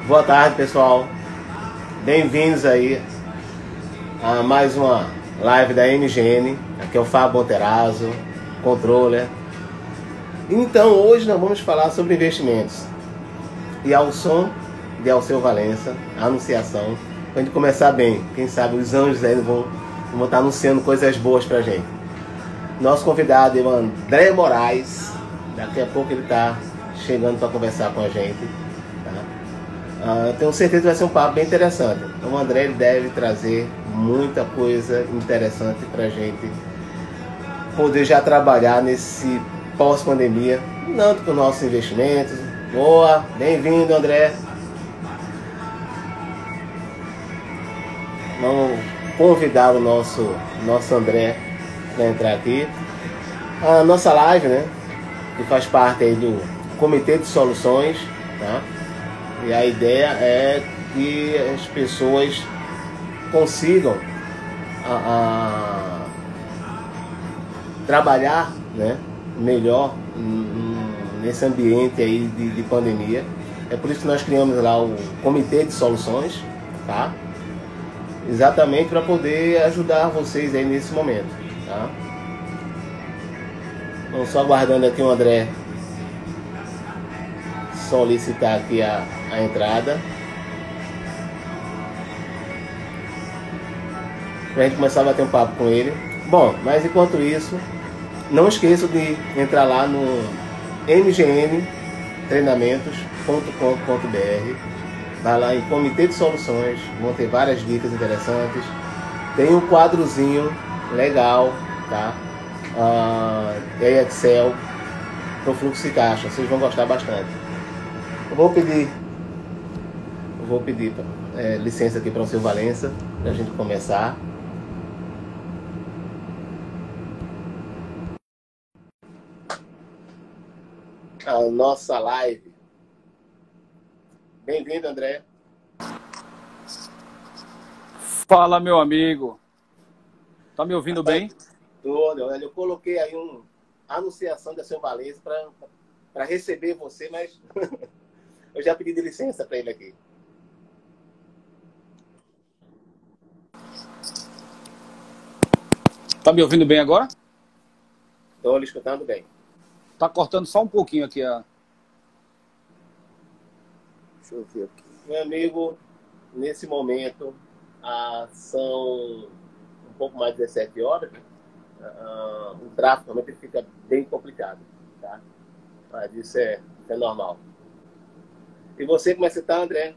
Boa tarde, pessoal. Bem-vindos aí a mais uma live da MGN. Aqui é o Fábio Monterazzo, controller. Então, hoje nós vamos falar sobre investimentos. E ao som de Alceu Valença, a anunciação, para a gente começar bem. Quem sabe os anjos aí vão estar anunciando coisas boas pra gente. Nosso convidado é o André Moraes. Daqui a pouco ele está chegando para conversar com a gente. Tenho certeza que vai ser um papo bem interessante. Então, o André ele deve trazer muita coisa interessante para a gente poder já trabalhar nesse pós-pandemia, tanto com nossos investimentos. Boa, bem-vindo, André. Vamos convidar o nosso André para entrar aqui. A nossa live, né, que faz parte aí do Comitê de Soluções, tá? E a ideia é que as pessoas consigam trabalhar, né, melhor nesse ambiente aí de pandemia. É por isso que nós criamos lá o Comitê de Soluções, tá? Exatamente para poder ajudar vocês aí nesse momento, tá? Vamos só aguardando aqui o André solicitar aqui a entrada pra gente começar a bater um papo com ele. Bom, mas enquanto isso, não esqueça de entrar lá no mgntreinamentos.com.br. vai lá em Comitê de Soluções, vão ter várias dicas interessantes. Tem um quadrozinho legal, tá? Tem Excel pro fluxo de caixa, vocês vão gostar bastante. Eu vou pedir licença aqui para o seu Valença, para a gente começar. A nossa live. Bem-vindo, André. Fala, meu amigo. Tá me ouvindo bem? Eu coloquei aí uma anunciação da seu Valença para receber você, mas eu já pedi de licença para ele aqui. Tá me ouvindo bem agora? Estou lhe escutando bem. Tá cortando só um pouquinho aqui a... Deixa eu ver aqui. Meu amigo, nesse momento, são um pouco mais de 17 horas, né? O tráfego realmente fica bem complicado, tá? Mas isso é normal. E você, como é que você está, André?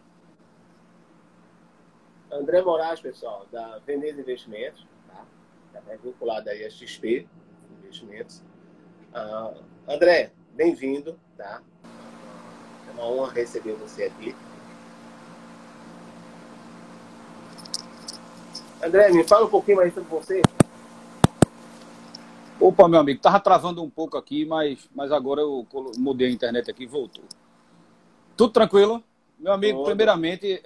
André Moraes, pessoal, da Veneza Investimentos, tá? É vinculado aí a XP Investimentos. André, bem-vindo, tá? É uma honra receber você aqui. André, me fala um pouquinho mais sobre você. Opa, meu amigo, tava travando um pouco aqui, mas agora eu mudei a internet aqui e voltou. Tudo tranquilo? Meu amigo, primeiramente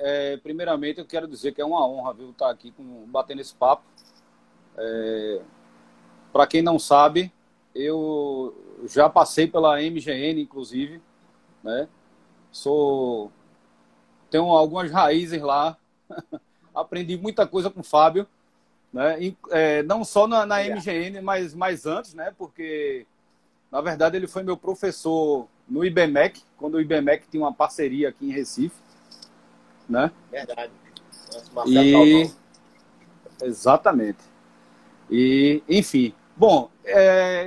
eu quero dizer que é uma honra, viu, estar aqui batendo esse papo. Para quem não sabe, eu já passei pela MGN, inclusive, né? Tenho algumas raízes lá, aprendi muita coisa com o Fábio, né? Não só na MGN, mas antes, né? Porque, na verdade, ele foi meu professor no IBMEC, quando o IBMEC tinha uma parceria aqui em Recife, né? Verdade. Nossa, exatamente. E, enfim. Bom,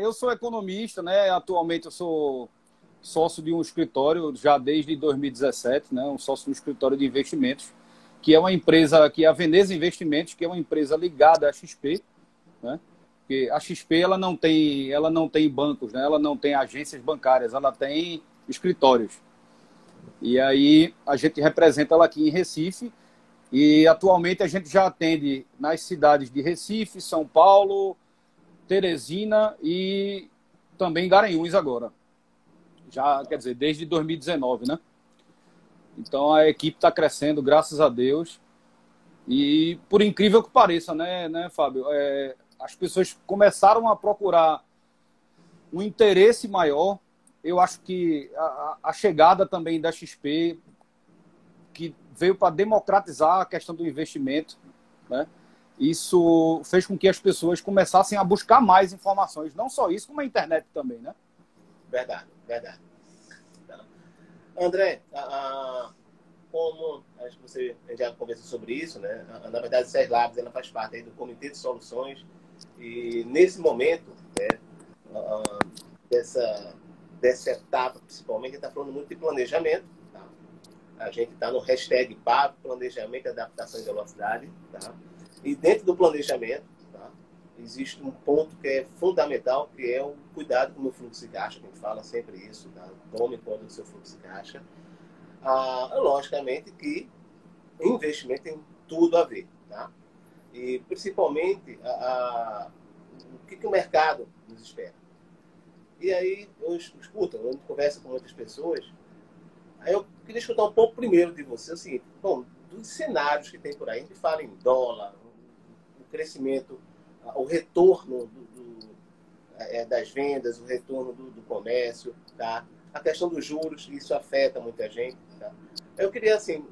eu sou economista, né? Atualmente eu sou sócio de um escritório já desde 2017, né? Um sócio de um escritório de investimentos, que é uma empresa, que é a Veneza Investimentos, que é uma empresa ligada à XP, né? Porque a XP ela não tem bancos, né? Ela não tem agências bancárias, ela tem escritórios. E aí a gente representa ela aqui em Recife e atualmente a gente já atende nas cidades de Recife, São Paulo, Teresina e também Garanhuns agora. Já, quer dizer, desde 2019, né? Então a equipe está crescendo, graças a Deus. E por incrível que pareça, né, Fábio? As pessoas começaram a procurar um interesse maior. Eu acho que a chegada também da XP que veio para democratizar a questão do investimento, né? Isso fez com que as pessoas começassem a buscar mais informações. Não só isso, como a internet também, né? Verdade, verdade. André, como acho que você já conversou sobre isso, né? Na verdade, a SES Labs ela faz parte aí do Comitê de Soluções e nesse momento, né, dessa etapa, principalmente, a gente está falando muito de planejamento. Tá? A gente está no hashtag PAV, Planejamento, Adaptação e Velocidade. Tá? E dentro do planejamento, tá, existe um ponto que é fundamental, que é o cuidado com o meu fluxo de caixa, que a gente fala sempre isso, tá? Tome conta do seu fluxo de caixa. Logicamente que investimento tem tudo a ver. Tá? E principalmente o que o mercado nos espera. E aí eu escuto, eu converso com muitas pessoas, aí eu queria escutar um pouco primeiro de você, assim, bom, dos cenários que tem por aí, a gente fala em dólar, o crescimento, o retorno das vendas, o retorno do comércio, tá? A questão dos juros, isso afeta muita gente. Tá? Eu queria, assim,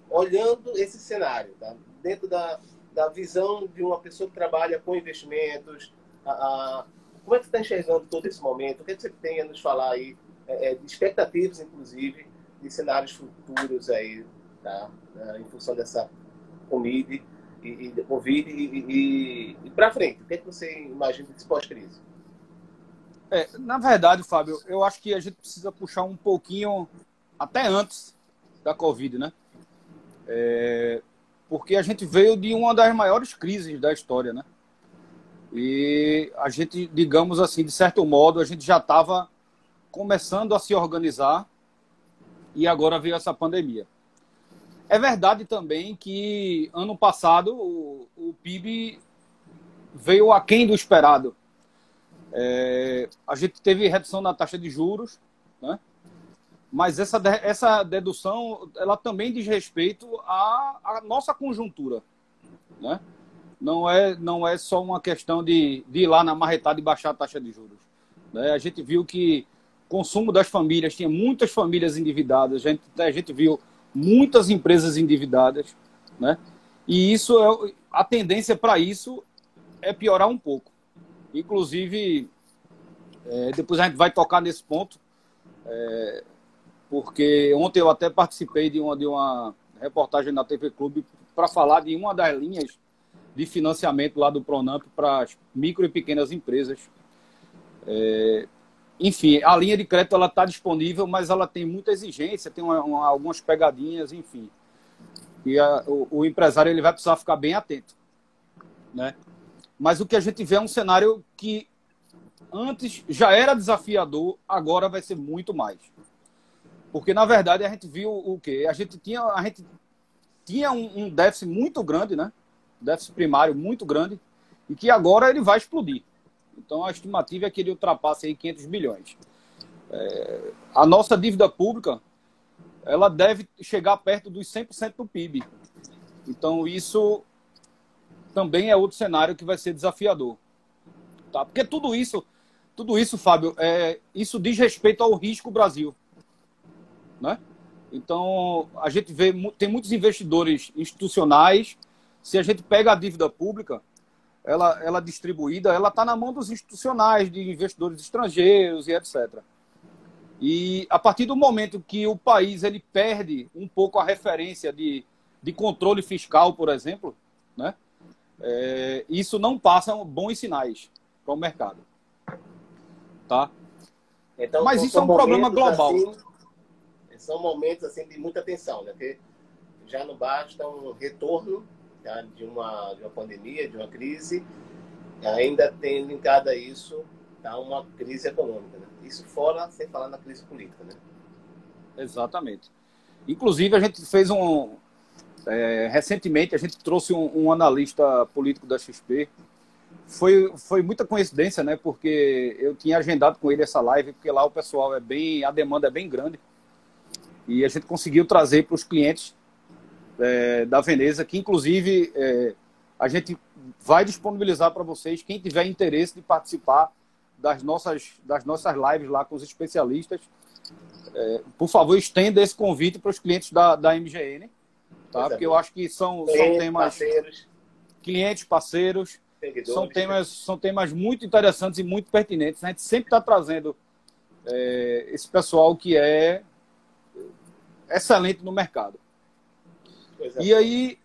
olhando esse cenário, tá? Dentro da visão de uma pessoa que trabalha com investimentos, como é que você está enxergando todo esse momento? O que você tem a nos falar aí, de expectativas, inclusive, de cenários futuros aí, tá? Em função dessa Covid e para frente? O que é que você imagina desse pós-crise? Na verdade, Fábio, eu acho que a gente precisa puxar um pouquinho até antes da Covid, né? Porque a gente veio de uma das maiores crises da história, né? E a gente, digamos assim, de certo modo, a gente já estava começando a se organizar e agora veio essa pandemia. É verdade também que ano passado o PIB veio aquém do esperado. A gente teve redução na taxa de juros, né? Mas essa dedução ela também diz respeito à nossa conjuntura, né? Não é só uma questão de ir lá na marretada e baixar a taxa de juros, né? A gente viu que o consumo das famílias, tinha muitas famílias endividadas, a gente viu muitas empresas endividadas, né? E a tendência para isso é piorar um pouco. Inclusive, depois a gente vai tocar nesse ponto, porque ontem eu até participei de uma reportagem na TV Clube para falar de uma das linhas de financiamento lá do Pronamp para as micro e pequenas empresas. Enfim, a linha de crédito ela está disponível, mas ela tem muita exigência, tem algumas pegadinhas, enfim. E o empresário ele vai precisar ficar bem atento, né? Mas o que a gente vê é um cenário que antes já era desafiador, agora vai ser muito mais. Porque, na verdade, a gente viu o quê? A gente tinha um déficit muito grande, né? Déficit primário muito grande, e que agora ele vai explodir. Então, a estimativa é que ele ultrapasse aí 500 bilhões. A nossa dívida pública, ela deve chegar perto dos 100% do PIB. Então, isso também é outro cenário que vai ser desafiador. Tá? Porque tudo isso, Fábio, isso diz respeito ao risco Brasil, né? Então, a gente vê, tem muitos investidores institucionais. Se a gente pega a dívida pública, ela distribuída, ela está na mão dos institucionais, de investidores estrangeiros e etc. E a partir do momento que o país ele perde um pouco a referência de controle fiscal, por exemplo, né? Isso não passa bons sinais para o mercado. Tá? Então, mas isso é um problema global. Assim, são momentos assim, de muita tensão, né? Porque já não basta um retorno, tá, de uma pandemia, de uma crise, ainda tem linkado a isso, tá, uma crise econômica. Né? Isso fora, sem falar na crise política. Né? Exatamente. Inclusive, a gente fez recentemente, a gente trouxe um analista político da XP. Foi muita coincidência, né? Porque eu tinha agendado com ele essa live, porque lá o pessoal a demanda é bem grande. E a gente conseguiu trazer para os clientes da Veneza, que inclusive a gente vai disponibilizar para vocês, quem tiver interesse de participar das nossas lives lá com os especialistas, por favor, estenda esse convite para os clientes da MGN, tá? Porque eu acho que são temas... Parceiros. Clientes, parceiros, Seguidores. são temas muito interessantes e muito pertinentes. A gente sempre está trazendo esse pessoal que é excelente no mercado. E aí,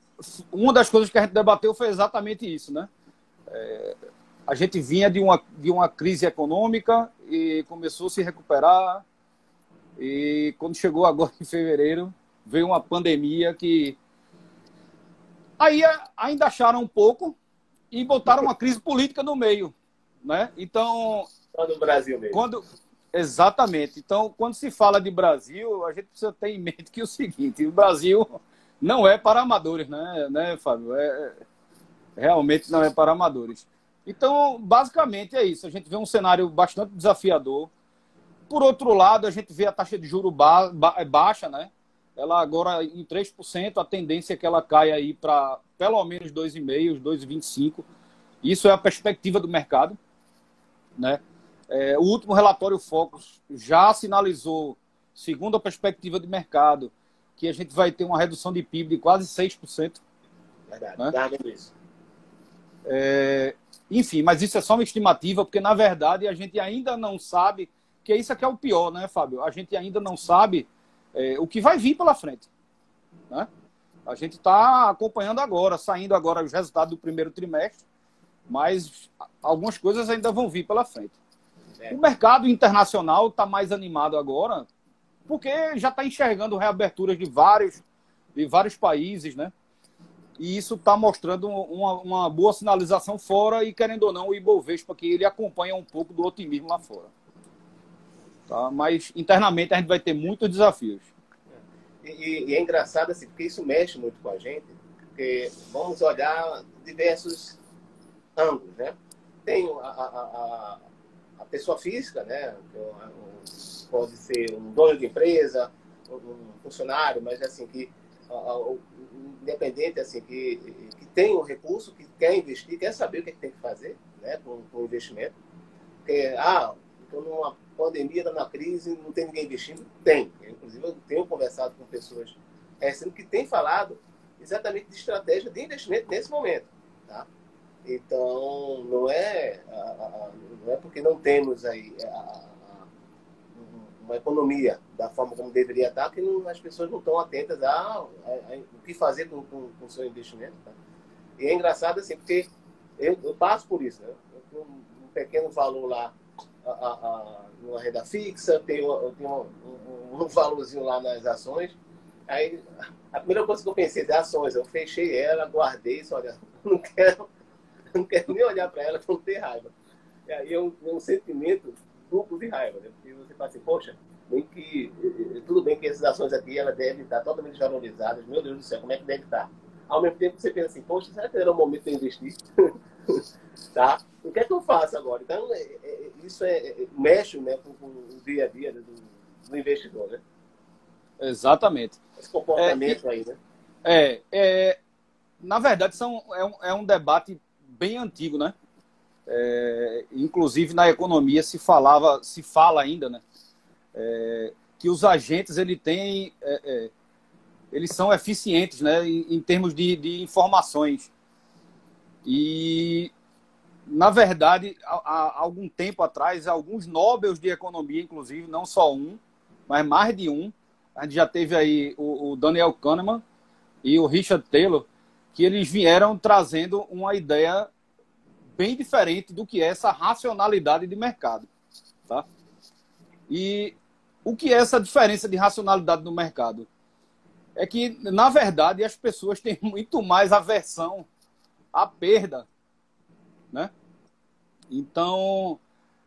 uma das coisas que a gente debateu foi exatamente isso, né? A gente vinha de uma crise econômica e começou a se recuperar. E quando chegou agora em fevereiro, veio uma pandemia que... Aí ainda acharam um pouco e botaram uma crise política no meio, né? Então... Só no Brasil mesmo. Exatamente. Então, quando se fala de Brasil, a gente precisa ter em mente que é o seguinte: o Brasil não é para amadores, né, Fábio? Realmente não é para amadores. Então, basicamente é isso. A gente vê um cenário bastante desafiador. Por outro lado, a gente vê a taxa de juros baixa, né? Ela agora em 3%, a tendência é que ela caia aí para pelo menos 2,5%, 2,25%. Isso é a perspectiva do mercado, né? O último relatório Focus já sinalizou, segundo a perspectiva de mercado, que a gente vai ter uma redução de PIB de quase 6%. Verdade, né? tá vendo isso. Enfim, mas isso é só uma estimativa, porque na verdade a gente ainda não sabe, que isso aqui é o pior, né, Fábio? A gente ainda não sabe o que vai vir pela frente, né? A gente está acompanhando agora, saindo agora os resultados do primeiro trimestre, mas algumas coisas ainda vão vir pela frente. O mercado internacional está mais animado agora, porque já está enxergando reaberturas de vários países, né? E isso está mostrando uma boa sinalização fora e, querendo ou não, o Ibovespa, que ele acompanha um pouco do otimismo lá fora. Tá? Mas, internamente, a gente vai ter muitos desafios. E é engraçado, assim, porque isso mexe muito com a gente, porque vamos olhar diversos ângulos, né? Tem a pessoa física, né? Pode ser um dono de empresa, um funcionário, mas assim, independente, assim, que tem um recurso, que quer investir, quer saber o que tem que fazer, né, com o investimento. Porque, estou numa pandemia, está na crise, não tem ninguém investindo? Tem. Inclusive, eu tenho conversado com pessoas que têm falado exatamente de estratégia de investimento nesse momento, tá? Então, não é porque não temos aí uma economia da forma como deveria estar, que as pessoas não estão atentas o que fazer com o seu investimento. Tá? E é engraçado assim, porque eu passo por isso. Né? Eu tenho um pequeno valor lá numa renda fixa, eu tenho um valorzinho lá nas ações. Aí, a primeira coisa que eu pensei é ações. Eu fechei ela, guardei, só olha, não quero nem olhar para ela, para não ter raiva. E aí é um sentimento duplo de raiva, né? Porque você fala assim, poxa, tudo bem que essas ações aqui elas devem estar totalmente valorizadas, meu Deus do céu, como é que deve estar? Ao mesmo tempo você pensa assim, poxa, será que era o momento de eu investir? Tá? O que é que eu faço agora? Então, isso mexe, né, com o dia a dia do investidor, né? Exatamente. Esse comportamento aí, né? Na verdade, é um debate bem antigo, né? Inclusive na economia se fala ainda, né? Que os agentes eles são eficientes, né? Em termos de informações. E na verdade, há algum tempo atrás, alguns Nobels de economia, inclusive, não só um, mas mais de um, a gente já teve aí o Daniel Kahneman e o Richard Taylor, que eles vieram trazendo uma ideia bem diferente do que é essa racionalidade de mercado. Tá? E o que é essa diferença de racionalidade no mercado? É que, na verdade, as pessoas têm muito mais aversão à perda. Né? Então,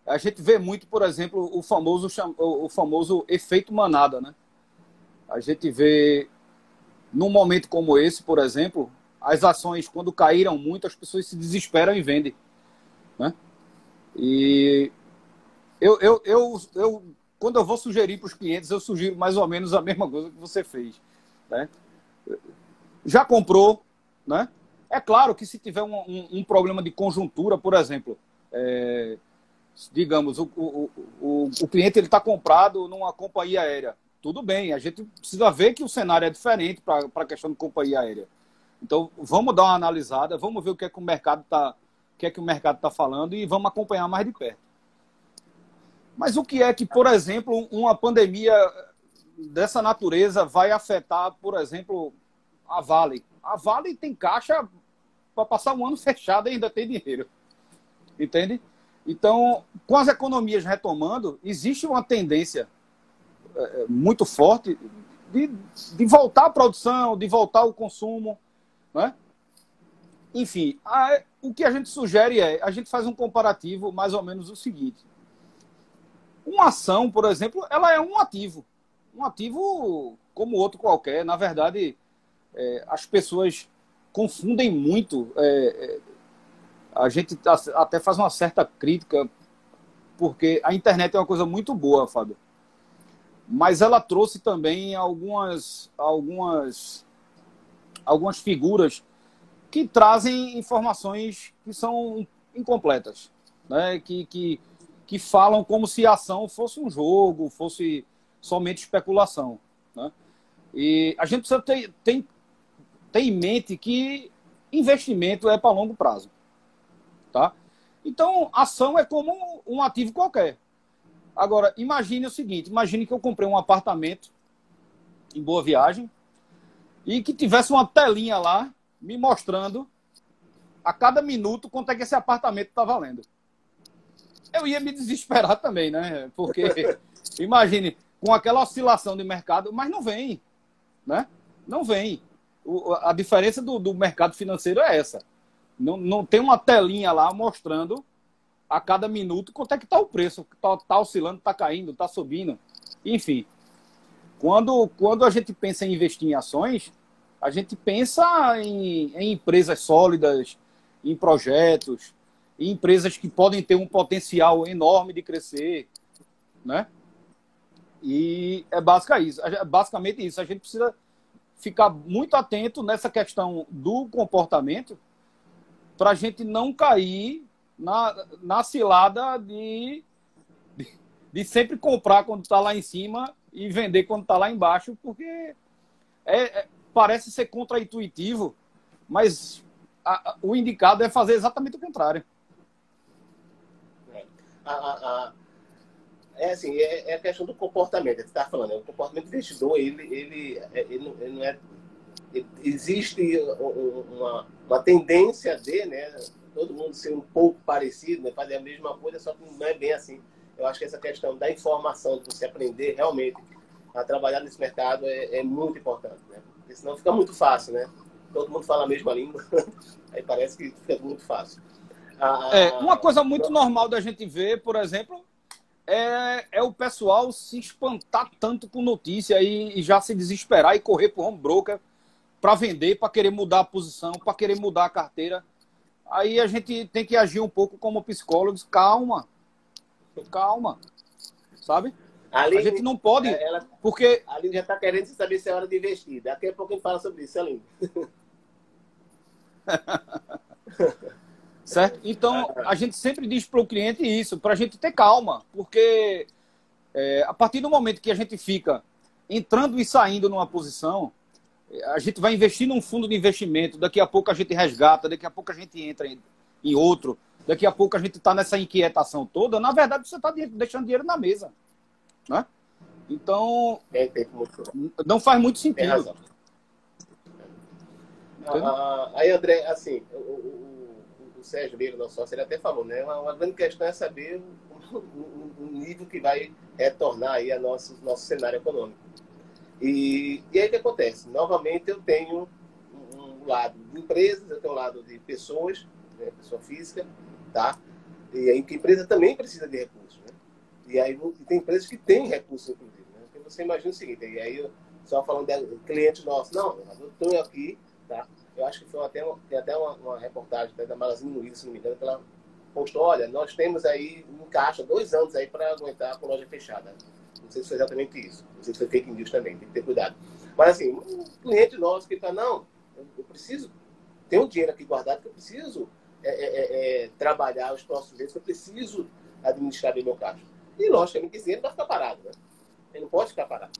a gente vê muito, por exemplo, o famoso efeito manada. Né? A gente vê, num momento como esse, por exemplo, as ações, quando caíram muito, as pessoas se desesperam e vendem. Né? E quando eu vou sugerir para os clientes, eu sugiro mais ou menos a mesma coisa que você fez. Né? Já comprou, né? É claro que se tiver um problema de conjuntura, por exemplo, digamos, o cliente está comprado numa companhia aérea. Tudo bem, a gente precisa ver que o cenário é diferente para a questão de companhia aérea. Então, vamos dar uma analisada, vamos ver o que é que o mercado está falando e vamos acompanhar mais de perto. Mas o que é que, por exemplo, uma pandemia dessa natureza vai afetar, por exemplo, a Vale? A Vale tem caixa para passar um ano fechado e ainda tem dinheiro. Entende? Então, com as economias retomando, existe uma tendência muito forte de voltar a produção, de voltar o consumo, né? Enfim, o que a gente sugere a gente faz um comparativo mais ou menos o seguinte. Uma ação, por exemplo, ela é um ativo como outro qualquer. Na verdade, as pessoas confundem muito. A gente até faz uma certa crítica, porque a internet é uma coisa muito boa, Fábio. Mas ela trouxe também algumas figuras que trazem informações que são incompletas, né? Que falam como se a ação fosse um jogo, fosse somente especulação, né? E a gente precisa ter em mente que investimento é para longo prazo, tá? Então, ação é como um ativo qualquer. Agora, imagine o seguinte, imagine que eu comprei um apartamento em Boa Viagem e que tivesse uma telinha lá me mostrando a cada minuto quanto é que esse apartamento está valendo. Eu ia me desesperar também, né? Porque, imagine, com aquela oscilação de mercado, mas não vem, né? Não vem. A diferença do mercado financeiro é essa. Não tem uma telinha lá mostrando a cada minuto quanto é que está o preço. Está oscilando, está caindo, está subindo. Enfim, quando a gente pensa em investir em ações, a gente pensa em empresas sólidas, em projetos, em empresas que podem ter um potencial enorme de crescer, né? E é basicamente isso. A gente precisa ficar muito atento nessa questão do comportamento para a gente não cair na cilada de sempre comprar quando está lá em cima e vender quando está lá embaixo, porque parece ser contraintuitivo, mas o indicado é fazer exatamente o contrário. Assim, é a questão do comportamento. Você está falando, o comportamento do investidor, ele não é. Existe uma tendência de, né, todo mundo ser um pouco parecido, né, fazer a mesma coisa, só que não é bem assim. Eu acho que essa questão da informação, de você aprender realmente a trabalhar nesse mercado é muito importante, né? Porque senão fica muito fácil, né? Todo mundo fala a mesma língua, aí parece que fica muito fácil. Uma coisa muito normal da gente ver, por exemplo, é o pessoal se espantar tanto com notícia e já se desesperar e correr para o home broker para vender, para querer mudar a posição, para querer mudar a carteira. Aí a gente tem que agir um pouco como psicólogos. Calma, sabe? A gente não pode, porque... A Aline já está querendo saber se é hora de investir. Daqui a pouco a gente fala sobre isso, Aline. Certo? Então, a gente sempre diz para o cliente isso, para a gente ter calma, porque a partir do momento que a gente fica entrando e saindo numa posição, a gente vai investir num fundo de investimento, daqui a pouco a gente resgata, daqui a pouco a gente entra em outro, daqui a pouco a gente está nessa inquietação toda. Na verdade, você está deixando dinheiro na mesa, né? Então, não faz muito sentido. Tem razão. Aí, André, assim, o Sérgio Lira, nosso sócio, ele até falou, né? Uma grande questão é saber o nível que vai retornar aí a nosso cenário econômico. E aí o que acontece? Novamente eu tenho um lado de empresas, eu tenho um lado de pessoas, né, pessoa física, tá? E aí que a empresa também precisa de recursos, né? E aí tem empresas que têm recursos, inclusive, né? Porque você imagina o seguinte, e aí eu só falando de clientes nossos, não, eu estou aqui, tá? Eu acho que tem até uma reportagem da Magazine Luiza, se não me engano, que ela postou, olha, nós temos aí em caixa 2 anos aí para aguentar com loja fechada. Não sei se foi exatamente isso. Não sei se foi fake news também, tem que ter cuidado. Mas assim, um cliente nosso que fala, não, eu preciso ter um dinheiro aqui guardado, que eu preciso trabalhar os próximos meses, que eu preciso administrar bem meu caixa. E, logicamente, esse dinheiro vai ficar parado, né? Ele não pode ficar parado.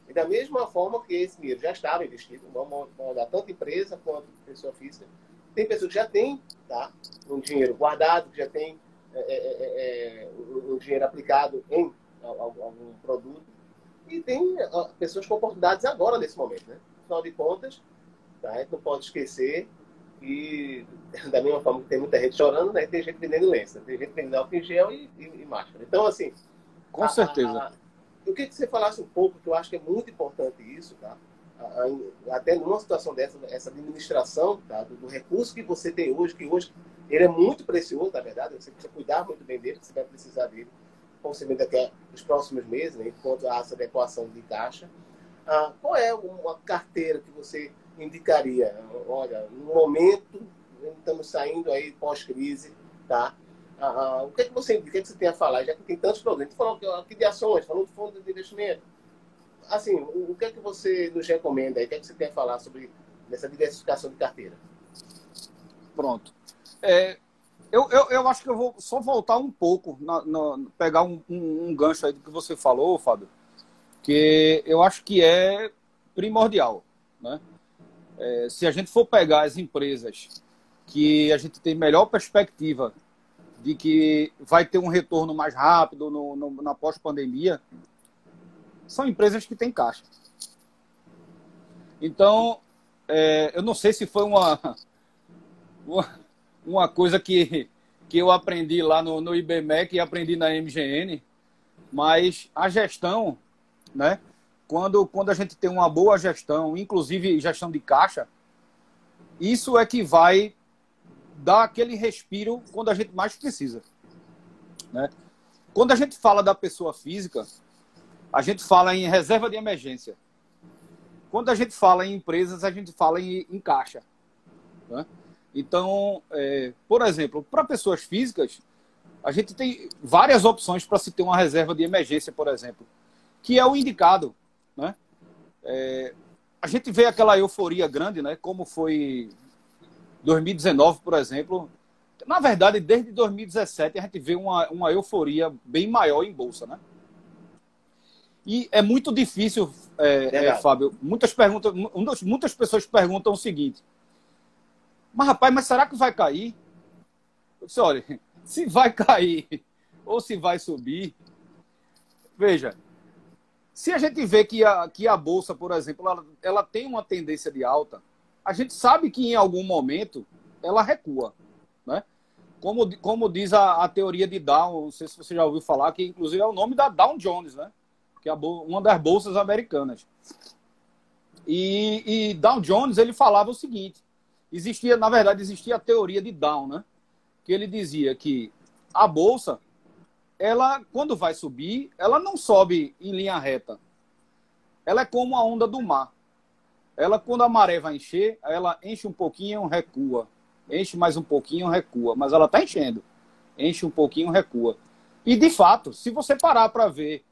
E da mesma forma que esse dinheiro já estava investido, vamos olhar tanto empresa quanto pessoa física, tem pessoas que já têm, tá, um dinheiro guardado, que já tem um dinheiro aplicado em algum produto, e tem pessoas com oportunidades agora, nesse momento, né? Afinal de contas, tá, a gente não pode esquecer que, da mesma forma que tem muita gente chorando, né, tem gente vendendo lenço, tem gente vendendo álcool em gel e máscara. Então, assim... Com certeza. Eu queria que você falasse um pouco, que eu acho que é muito importante isso, tá? Até numa situação dessa, essa administração, tá? do recurso que você tem hoje, que hoje ele é muito precioso, na verdade, você precisa cuidar muito bem dele, você vai precisar dele, possivelmente até nos próximos meses, né? Enquanto há essa adequação de caixa. Qual é uma carteira que você indicaria? Olha, no momento, estamos saindo aí pós-crise, tá? O que é que você tem a falar? Já que tem tantos problemas. Você falou aqui de ações, falou de fundo de investimento. Assim, o que é que você nos recomenda aí? O que é que você tem a falar sobre essa diversificação de carteira? Pronto. Eu acho que eu vou só voltar um pouco, pegar um gancho aí do que você falou, Fábio, que eu acho que é primordial, né? Se a gente for pegar as empresas que a gente tem melhor perspectiva de que vai ter um retorno mais rápido na pós-pandemia, são empresas que têm caixa. Então, eu não sei se foi uma coisa que eu aprendi lá no IBMEC e aprendi na MGN, mas a gestão, né, quando a gente tem uma boa gestão, inclusive gestão de caixa, isso é que vai dar aquele respiro quando a gente mais precisa, né? Quando a gente fala da pessoa física, a gente fala em reserva de emergência. Quando a gente fala em empresas, a gente fala em caixa, né? Então, por exemplo, para pessoas físicas, a gente tem várias opções para se ter uma reserva de emergência, por exemplo, que é o indicado, né? A gente vê aquela euforia grande, né? Como foi 2019, por exemplo. Na verdade, desde 2017, a gente vê uma euforia bem maior em bolsa, né? E é muito difícil, Fábio. Muitas pessoas perguntam o seguinte: mas, rapaz, será que vai cair? Eu disse, olha, se vai cair ou se vai subir, veja, se a gente vê que a bolsa, por exemplo, ela tem uma tendência de alta, a gente sabe que em algum momento ela recua, né? Como diz a teoria de Dow, não sei se você já ouviu falar, que inclusive é o nome da Dow Jones, né? Que é uma das bolsas americanas. E Dow Jones, ele falava o seguinte: na verdade, existia a teoria de Dow, né? Que ele dizia que a bolsa, ela, quando vai subir, ela não sobe em linha reta. Ela é como a onda do mar. Ela, quando a maré vai encher, ela enche um pouquinho, recua. Enche mais um pouquinho, recua. Mas ela está enchendo. Enche um pouquinho, recua. E, de fato, se você parar para ver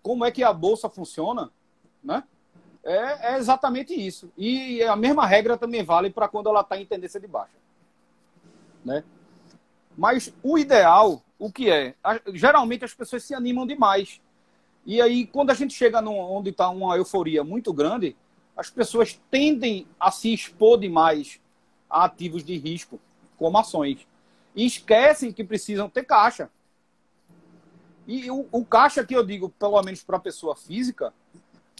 como é que a bolsa funciona, né? É exatamente isso. E a mesma regra também vale para quando ela está em tendência de baixa, né? Mas o ideal, o que é? Geralmente as pessoas se animam demais. E aí, quando a gente chega onde está uma euforia muito grande, as pessoas tendem a se expor demais a ativos de risco, como ações. E esquecem que precisam ter caixa. E o caixa que eu digo, pelo menos para a pessoa física,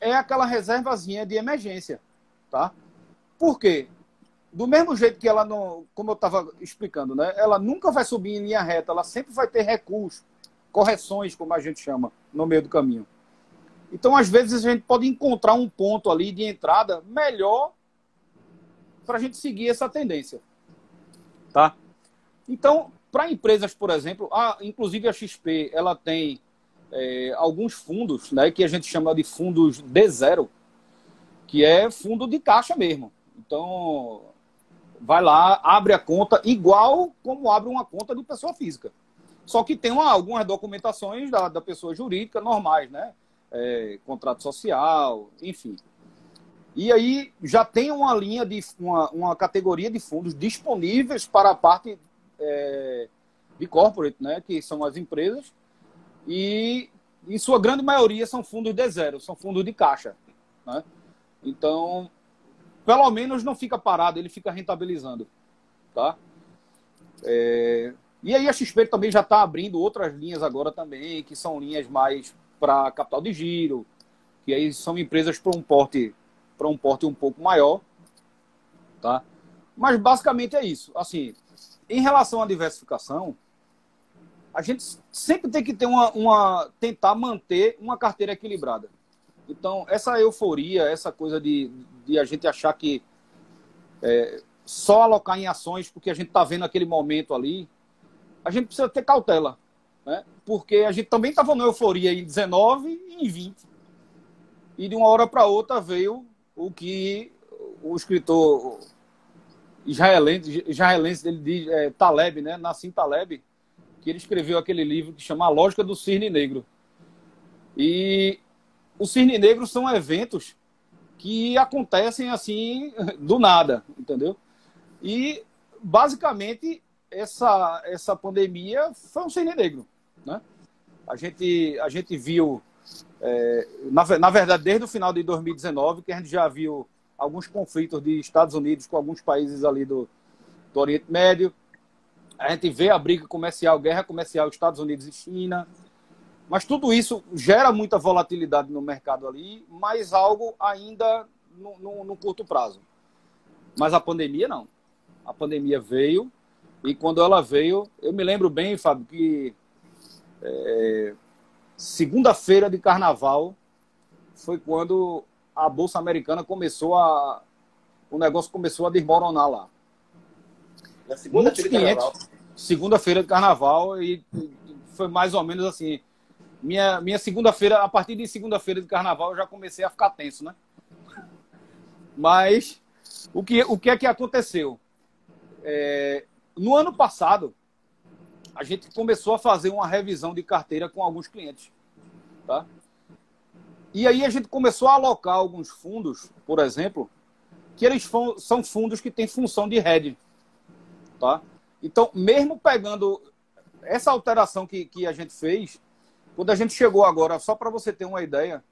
é aquela reservazinha de emergência, tá? Por quê? Do mesmo jeito que ela não, como eu estava explicando, né? Ela nunca vai subir em linha reta, ela sempre vai ter recuos, correções, como a gente chama, no meio do caminho. Então, às vezes, a gente pode encontrar um ponto ali de entrada melhor para a gente seguir essa tendência, tá? Então, para empresas, por exemplo, inclusive a XP, ela tem alguns fundos, né, que a gente chama de fundos D0, que é fundo de caixa mesmo. Então, vai lá, abre a conta igual como abre uma conta de pessoa física. Só que tem algumas documentações da pessoa jurídica normais, né? Contrato social, enfim. E aí já tem uma linha uma categoria de fundos disponíveis para a parte de corporate, né, que são as empresas, e em sua grande maioria são fundos de zero, são fundos de caixa, né? Então, pelo menos não fica parado, ele fica rentabilizando, tá? E aí a XP também já está abrindo outras linhas agora também, que são linhas mais para capital de giro, que aí são empresas para um porte um pouco maior, tá? Mas basicamente é isso. Assim, em relação à diversificação, a gente sempre tem que ter tentar manter uma carteira equilibrada. Então, essa euforia, essa coisa de a gente achar que só alocar em ações porque a gente está vendo aquele momento ali, a gente precisa ter cautela, né? Porque a gente também estava na euforia em 19 e em 20. E de uma hora para outra veio o que o escritor israelense ele diz, Taleb, né? Nassim Taleb, que ele escreveu aquele livro que chama A Lógica do Cisne Negro. E o Cisne Negro são eventos que acontecem assim do nada, entendeu? E basicamente essa pandemia foi um cisne negro, né? A gente viu, na verdade, desde o final de 2019, que a gente já viu alguns conflitos de Estados Unidos com alguns países ali do Oriente Médio. A gente vê a briga comercial, guerra comercial Estados Unidos e China. Mas tudo isso gera muita volatilidade no mercado ali, mas algo ainda no curto prazo. Mas a pandemia não. A pandemia veio, e quando ela veio, eu me lembro bem, Fábio, que segunda-feira de carnaval foi quando a Bolsa Americana o negócio começou a desmoronar lá. Na segunda-feira de carnaval. Segunda-feira de carnaval, e foi mais ou menos assim. Minha segunda-feira, a partir de segunda-feira de carnaval, eu já comecei a ficar tenso, né? Mas o que é que aconteceu? No ano passado, a gente começou a fazer uma revisão de carteira com alguns clientes, tá? E aí a gente começou a alocar alguns fundos, por exemplo, que eles são fundos que têm função de hedge, tá? Então, mesmo pegando essa alteração que a gente fez, quando a gente chegou agora, só para você ter uma ideia,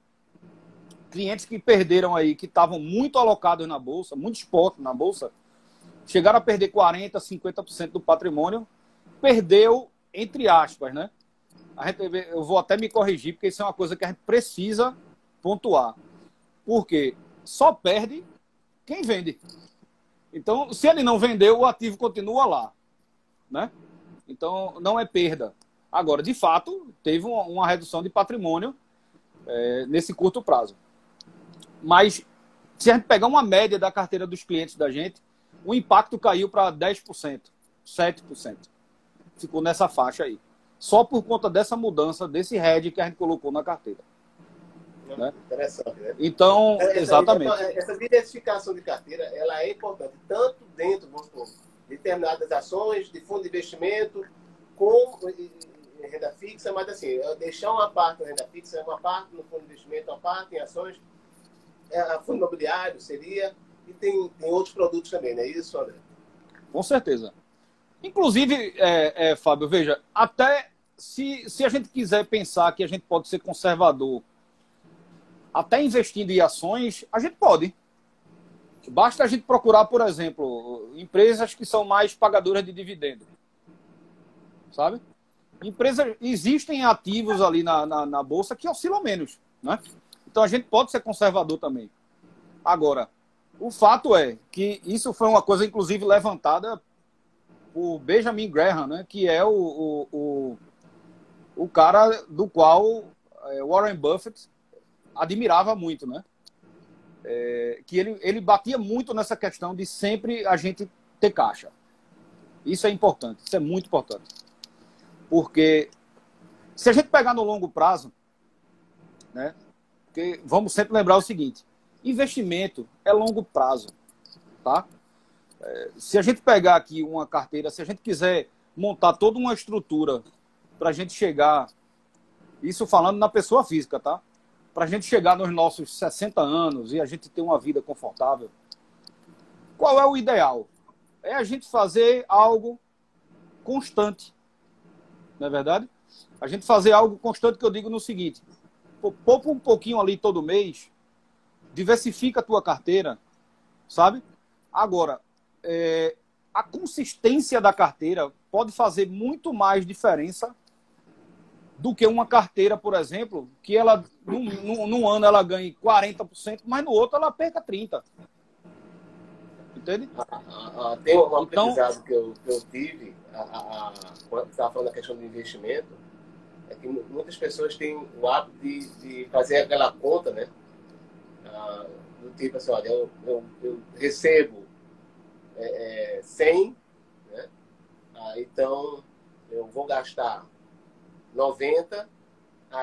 clientes que perderam aí, que estavam muito alocados na Bolsa, muito expostos na Bolsa, chegaram a perder 40%, 50% do patrimônio, perdeu, entre aspas, né? Eu vou até me corrigir, porque isso é uma coisa que a gente precisa pontuar. Porque só perde quem vende. Então, se ele não vendeu, o ativo continua lá, né? Então, não é perda. Agora, de fato, teve uma redução de patrimônio nesse curto prazo. Mas, se a gente pegar uma média da carteira dos clientes da gente, o impacto caiu para 10%, 7%. Ficou nessa faixa aí. Só por conta dessa mudança, desse hedge que a gente colocou na carteira. Né? Interessante, né? Então, exatamente. Essa diversificação de carteira, ela é importante, tanto dentro, vamos supor, de determinadas ações, de fundo de investimento, com renda fixa, mas assim, deixar uma parte na renda fixa, uma parte no fundo de investimento, uma parte em ações, fundo imobiliário seria, e tem outros produtos também, não é isso, André? Com certeza. Inclusive, Fábio, veja, até se a gente quiser pensar que a gente pode ser conservador, até investindo em ações, a gente pode. Basta a gente procurar, por exemplo, empresas que são mais pagadoras de dividendo. Sabe? Existem ativos ali na Bolsa que oscilam menos, né? Então a gente pode ser conservador também. Agora, o fato é que isso foi uma coisa, inclusive, levantada por Benjamin Graham, né? Que é o cara do qual Warren Buffett admirava muito, né? Que ele batia muito nessa questão de sempre a gente ter caixa. Isso é importante, isso é muito importante. Porque se a gente pegar no longo prazo, né? Porque vamos sempre lembrar o seguinte, investimento é longo prazo, tá? Se a gente pegar aqui uma carteira, se a gente quiser montar toda uma estrutura para a gente chegar, isso falando na pessoa física, tá? Para a gente chegar nos nossos 60 anos e a gente ter uma vida confortável, qual é o ideal? É a gente fazer algo constante, não é verdade? A gente fazer algo constante que eu digo no seguinte, poupa um pouquinho ali todo mês, diversifica a tua carteira, sabe? Agora, a consistência da carteira pode fazer muito mais diferença do que uma carteira, por exemplo, que ela num ano ela ganhe 40%, mas no outro ela perca 30%. Entende? Tem um aprendizado que eu tive, quando você estava falando da questão do investimento, é que muitas pessoas têm o hábito de fazer aquela conta, né? Do tipo assim, olha, eu recebo 100, né? Então eu vou gastar 90,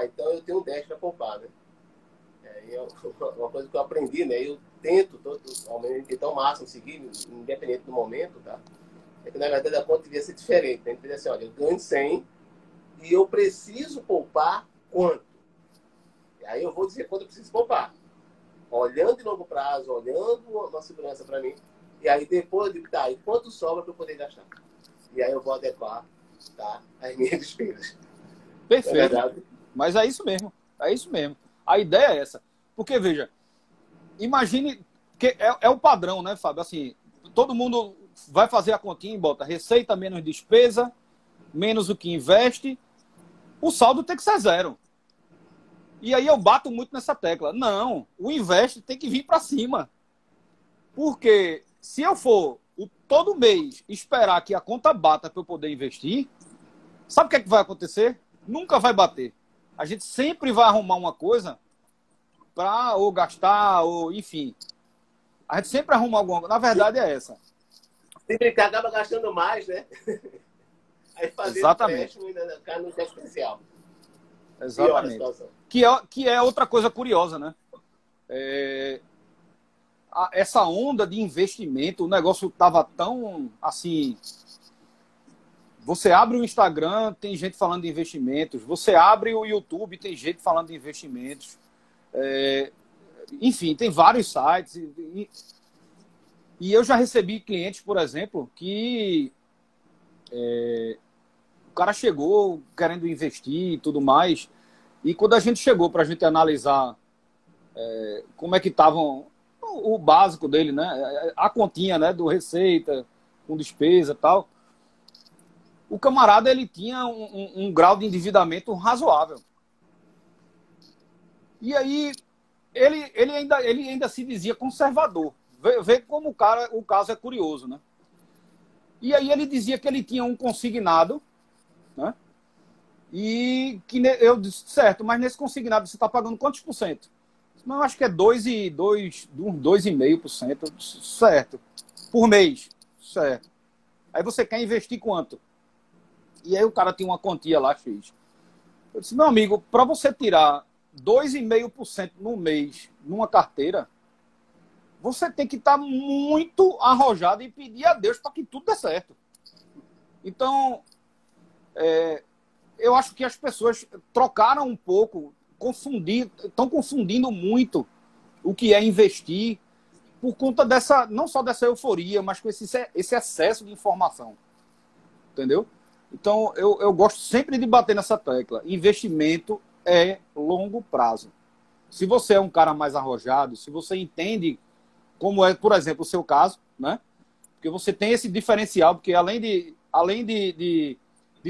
então eu tenho 10 para poupar, né? Uma coisa que eu aprendi, né? Eu tento, ao máximo, seguir, independente do momento, tá? É que, na verdade, a conta devia ser diferente, né? Devia ser, olha, eu ganho 100 e eu preciso poupar quanto? E aí eu vou dizer quanto eu preciso poupar. Olhando de longo prazo, olhando uma segurança para mim. E aí depois eu digo, tá, e quanto sobra para eu poder gastar? E aí eu vou adequar, tá, as minhas despesas. Perfeito. É, mas é isso mesmo. É isso mesmo. A ideia é essa. Porque, veja, imagine que é o padrão, né, Fábio? Assim, todo mundo vai fazer a continha e bota receita menos despesa, menos o que investe, o saldo tem que ser zero. E aí eu bato muito nessa tecla. Não, o investe tem que vir para cima. Porque se eu for todo mês esperar que a conta bata para eu poder investir, sabe o que é que vai acontecer? Nunca vai bater. A gente sempre vai arrumar uma coisa para ou gastar, ou enfim. A gente sempre arruma alguma coisa. Na verdade é essa. Se brincar, acaba gastando mais, né? Aí fazer exatamente. Ainda cai no especial. Exatamente. Que é outra coisa curiosa, né? Essa onda de investimento, o negócio estava tão assim. Você abre o Instagram, tem gente falando de investimentos. Você abre o YouTube, tem gente falando de investimentos. Enfim, tem vários sites. E eu já recebi clientes, por exemplo, que o cara chegou querendo investir e tudo mais. E quando a gente chegou para a gente analisar como é que estavam o básico dele, né? A continha, né? Do receita, com despesa e tal. O camarada, ele tinha um grau de endividamento razoável. E aí, ele ainda se dizia conservador. Vê como o caso é curioso, né? E aí ele dizia que ele tinha um consignado, né? E que eu disse, certo, mas nesse consignado você está pagando quantos por cento? Não, eu acho que é 2,5%, certo. Por mês, certo. Aí você quer investir quanto? E aí o cara tinha uma quantia lá, X. Eu disse, meu amigo, para você tirar 2,5% no mês numa carteira, você tem que estar muito arrojado e pedir a Deus para que tudo dê certo. Então, eu acho que as pessoas trocaram um pouco, estão confundindo muito o que é investir por conta dessa, não só dessa euforia, mas com esse excesso de informação. Entendeu? Então, eu gosto sempre de bater nessa tecla. Investimento é longo prazo. Se você é um cara mais arrojado, se você entende como é, por exemplo, o seu caso, né? Porque você tem esse diferencial, porque além de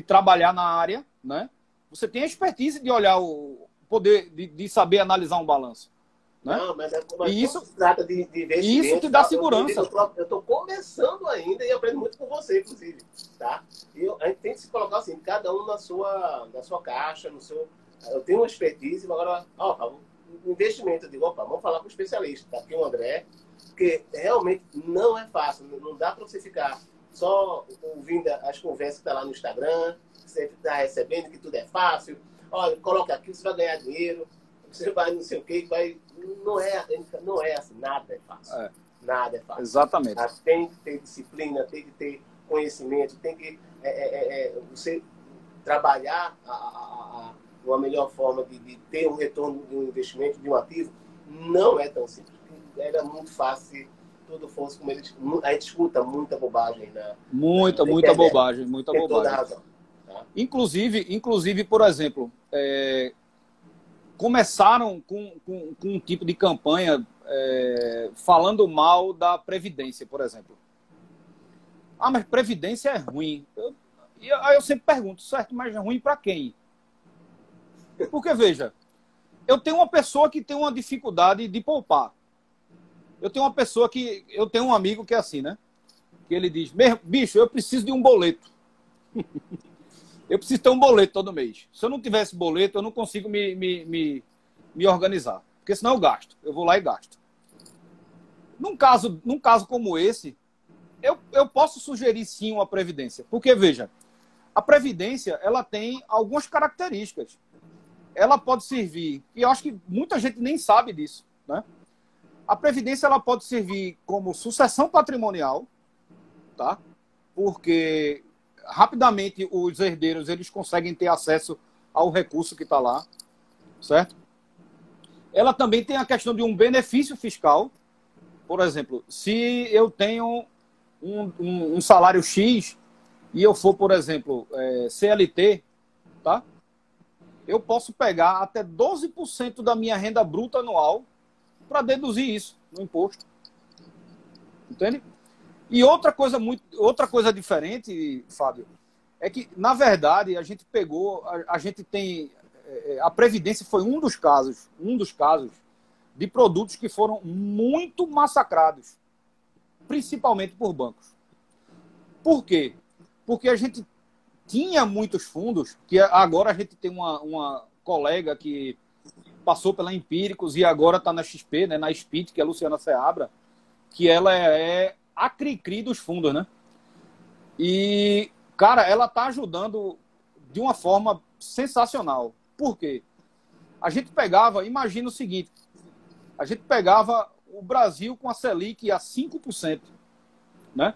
trabalhar na área, né? Você tem a expertise de olhar o poder, de saber analisar um balanço. Né? Não, mas e isso se trata de investimento. Isso te dá segurança. Eu estou começando ainda e aprendo muito com você, inclusive. Tá? A gente tem que se colocar assim, cada um na sua caixa, no seu. Eu tenho uma expertise, agora, investimento. Eu digo, vamos falar com o especialista. Tá aqui o André, porque realmente não é fácil. Não dá para você ficar só ouvindo as conversas que estão lá no Instagram, que você está recebendo, que tudo é fácil. Olha, coloca aqui, você vai ganhar dinheiro. Você vai não sei o que, vai. Não é assim, nada é fácil. Nada é fácil. Exatamente. Tem que ter disciplina, tem que ter conhecimento, tem que você trabalhar uma melhor forma de ter um retorno de um investimento, de um ativo. Não é tão simples. Era muito fácil se tudo fosse como eles. A gente escuta muita bobagem. Muita bobagem, muita bobagem. Tem toda a razão. Tá? Inclusive, por exemplo, começaram com um tipo de campanha falando mal da Previdência, por exemplo. Ah, mas Previdência é ruim. Aí eu sempre pergunto, certo, mas é ruim para quem? Porque, veja, eu tenho uma pessoa que tem uma dificuldade de poupar. Eu tenho um amigo que é assim, né? Que ele diz, bicho, eu preciso de um boleto. Eu preciso ter um boleto todo mês. Se eu não tivesse boleto, eu não consigo me organizar. Porque senão eu gasto. Eu vou lá e gasto. Num caso como esse, eu posso sugerir sim uma previdência. Porque, veja, a previdência ela tem algumas características. Ela pode servir, e eu acho que muita gente nem sabe disso, né? A previdência ela pode servir como sucessão patrimonial, tá? Porque rapidamente os herdeiros eles conseguem ter acesso ao recurso que está lá, certo? Ela também tem a questão de um benefício fiscal. Por exemplo, se eu tenho um salário X e eu for, por exemplo, CLT, tá? Eu posso pegar até 12% da minha renda bruta anual para deduzir isso no imposto. Entende? E outra coisa diferente, Fábio, é que, na verdade, a gente tem... A Previdência foi um dos casos de produtos que foram muito massacrados, principalmente por bancos. Por quê? Porque a gente tinha muitos fundos, que agora a gente tem uma colega que passou pela Empíricos e agora está na XP, né, na SPIT, que é a Luciana Seabra, que ela é a cri-cri dos fundos, né? E, cara, ela está ajudando de uma forma sensacional. Por quê? A gente pegava, imagina o seguinte, a gente pegava o Brasil com a Selic a 5%, né?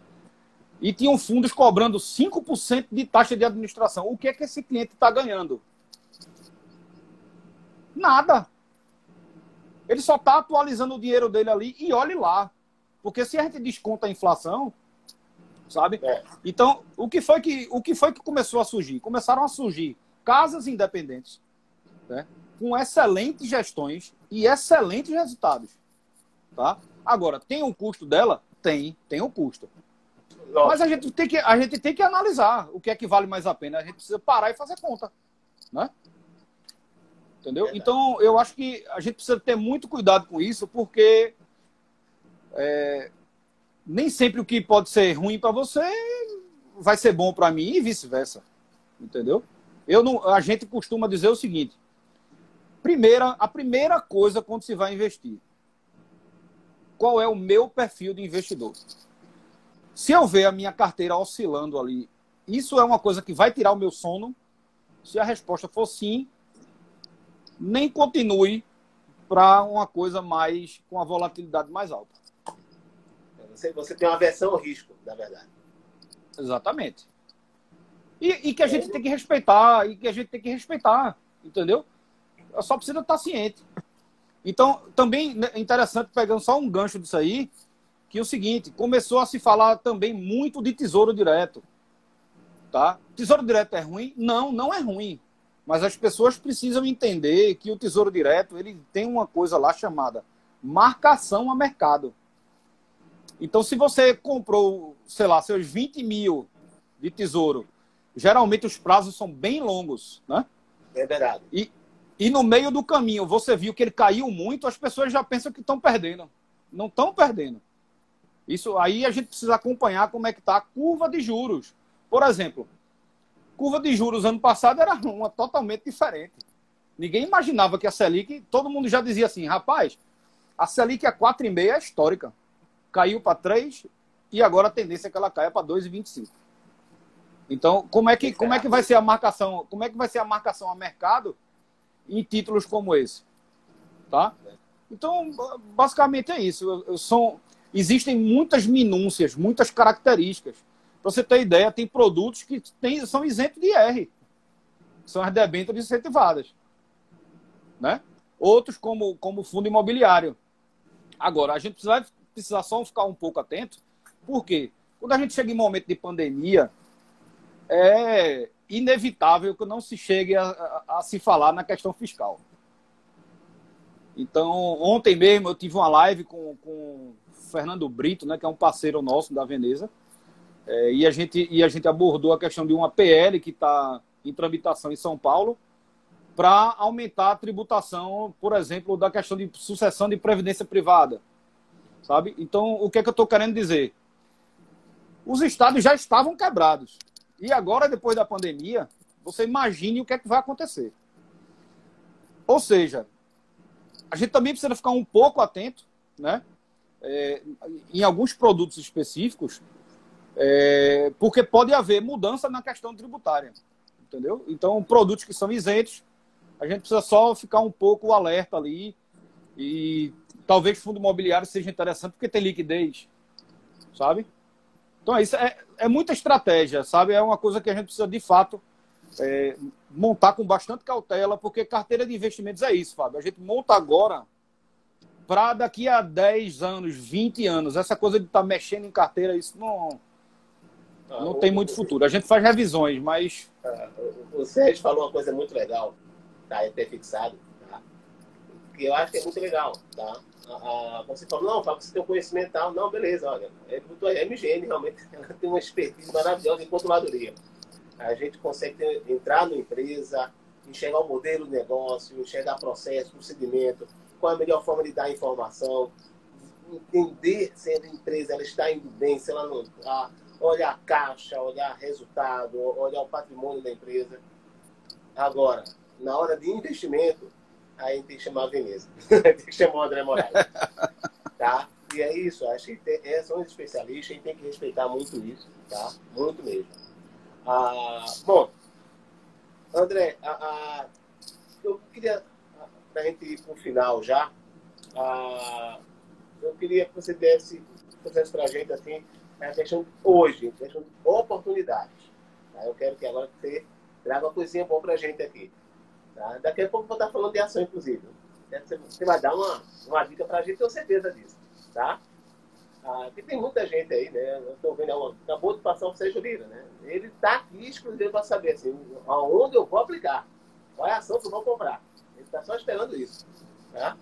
E tinham fundos cobrando 5% de taxa de administração. O que é que esse cliente está ganhando? Nada. Ele só está atualizando o dinheiro dele ali e olhe lá. Porque se a gente desconta a inflação, sabe? Então, o que foi que começou a surgir? Começaram a surgir casas independentes, né? Com excelentes gestões e excelentes resultados. Tá? Agora, tem um custo dela? Tem um custo. Lógico. Mas a gente tem que analisar o que é que vale mais a pena. A gente precisa parar e fazer conta, né? Entendeu? Então, eu acho que a gente precisa ter muito cuidado com isso, porque nem sempre o que pode ser ruim para você vai ser bom para mim e vice-versa. Entendeu? A gente costuma dizer o seguinte: a primeira coisa quando se vai investir, qual é o meu perfil de investidor? Se eu ver a minha carteira oscilando ali, isso é uma coisa que vai tirar o meu sono? Se a resposta for sim, nem continue para uma coisa mais com a volatilidade mais alta. Você tem uma aversão ao risco, na verdade. Exatamente. E que a gente tem que respeitar, entendeu? Eu só precisa estar ciente. Então, também é interessante, pegando só um gancho disso aí, que é o seguinte, começou a se falar também muito de tesouro direto. Tá? Tesouro direto é ruim? Não, não é ruim. Mas as pessoas precisam entender que o tesouro direto ele tem uma coisa lá chamada marcação a mercado. Então, se você comprou, sei lá, seus 20 mil de tesouro, geralmente os prazos são bem longos, né? É verdade. E no meio do caminho você viu que ele caiu muito, as pessoas já pensam que estão perdendo. Não estão perdendo. Isso aí a gente precisa acompanhar como é que está a curva de juros. Por exemplo, curva de juros ano passado era uma totalmente diferente. Ninguém imaginava que a Selic, todo mundo já dizia assim, rapaz, a Selic a 4,5 é histórica. Caiu para 3 e agora a tendência é que ela caia para 2,25. Então, como é que vai ser a marcação? Como é que vai ser a marcação a mercado em títulos como esse? Tá? Então, basicamente é isso. Existem muitas minúcias, muitas características. Para você ter ideia, tem produtos que são isentos de IR. São as debêntures incentivadas. Né? Outros, como fundo imobiliário. Agora, a gente precisa só ficar um pouco atento. Por quê? Quando a gente chega em momento de pandemia, inevitável que não se chegue a se falar na questão fiscal. Então, ontem mesmo eu tive uma live com o Fernando Brito, né, que é um parceiro nosso da Veneza, e a gente abordou a questão de uma PL que está em tramitação em São Paulo para aumentar a tributação, por exemplo, da questão de sucessão de previdência privada, sabe? Então, o que é que eu estou querendo dizer? Os estados já estavam quebrados. E agora, depois da pandemia, você imagine o que é que vai acontecer. Ou seja, a gente também precisa ficar um pouco atento, né? Em alguns produtos específicos, porque pode haver mudança na questão tributária, entendeu? Então, produtos que são isentos, a gente precisa só ficar um pouco alerta ali e talvez fundo imobiliário seja interessante porque tem liquidez, sabe? Então, isso é muita estratégia, sabe? É uma coisa que a gente precisa, de fato, montar com bastante cautela, porque carteira de investimentos é isso, Fábio. A gente monta agora para daqui a 10 anos, 20 anos. Essa coisa de estar mexendo em carteira, isso não tem muito futuro. A gente faz revisões, mas... O Sérgio falou uma coisa muito legal, tá? É ter fixado, tá? Que eu acho que é muito legal, tá? Você falou, não, Fábio, você tem um conhecimento tal. Não, beleza, olha. A MGN realmente ela tem uma expertise maravilhosa em controladoria. A gente consegue entrar na empresa, enxergar o modelo de negócio, enxergar processo, procedimento, qual é a melhor forma de dar informação, entender se a empresa ela está indo bem, se ela não está, olhar a caixa, olhar resultado, olhar o patrimônio da empresa. Agora, na hora de investimento, aí a gente tem que chamar a Veneza, tem que chamar o André Moraes. Tá? E é isso, acho que são os especialistas, a gente tem que respeitar muito isso, tá? Muito mesmo. Bom, André, eu queria, para a gente ir para o final já, eu queria que você desse para a gente assim, a questão hoje, a questão de oportunidades. Tá? Eu quero que agora você traga uma coisinha boa para a gente aqui. Tá? Daqui a pouco eu vou estar falando de ação, inclusive. Você vai dar uma dica para a gente, tenho certeza disso. Tá? Porque tem muita gente aí, né? Eu estou vendo, acabou de passar o Sérgio Lira, né? Ele está aqui exclusivo para saber assim, aonde eu vou aplicar, qual é a ação que eu vou comprar. Ele está só esperando isso. Tá?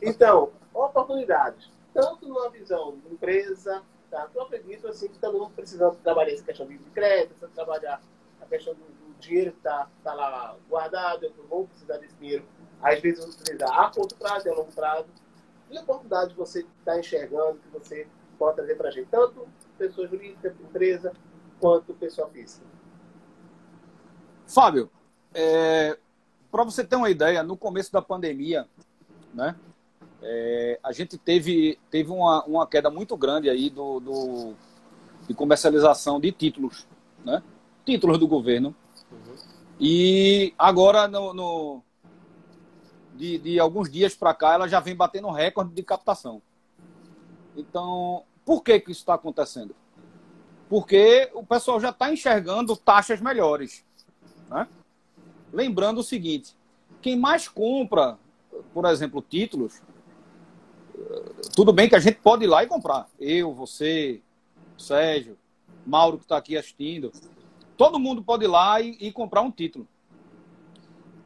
Então, oportunidades, tanto numa visão de empresa, tá? Eu acredito assim, que todo mundo precisando trabalhar essa questão de crédito, precisa trabalhar a questão do dinheiro que está lá guardado, eu vou precisar desse dinheiro. Às vezes, utilizar a curto prazo e a longo prazo. E oportunidades você está enxergando, que você pode trazer para a gente, tanto pessoa jurídica, empresa, quanto pessoa física. Fábio, para você ter uma ideia, no começo da pandemia, né, a gente teve uma queda muito grande aí de comercialização de títulos, né, títulos do governo. Uhum. E agora, de alguns dias para cá, ela já vem batendo recorde de captação. Então, por que isso está acontecendo? Porque o pessoal já está enxergando taxas melhores. Né? Lembrando o seguinte, quem mais compra, por exemplo, títulos, tudo bem que a gente pode ir lá e comprar. Eu, você, Sérgio, Mauro que está aqui assistindo, todo mundo pode ir lá e comprar um título.